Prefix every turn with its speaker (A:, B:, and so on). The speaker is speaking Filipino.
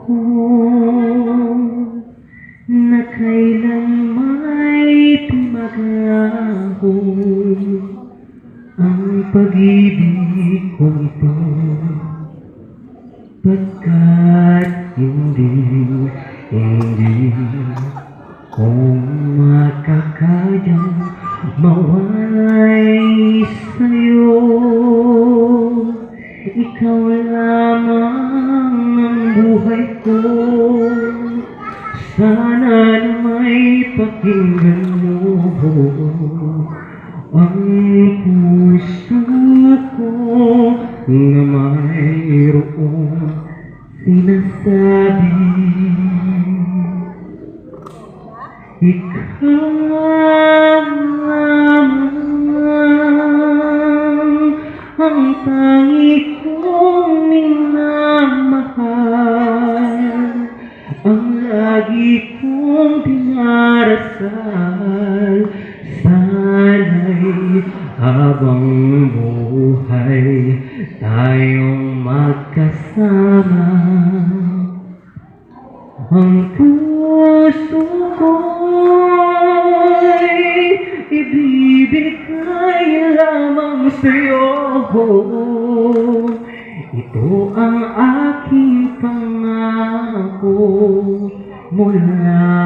A: ko na kailan may tumagaho ang pag-ibig kong ito, pagkat hindi ko makakayang mawalay sa'yo. Ikaw lamang ang buhay ko, sana na may pakinggan mo ang puso ko na mayroong sinasabi. Ikaw lamang ang tangi kong minamahal, ang lagi kong dinarasal. Sana'y habang buhay tayong magkasama. Ang puso ko'y ibibigay lamang sa'yo. Ito ang aking pangako mula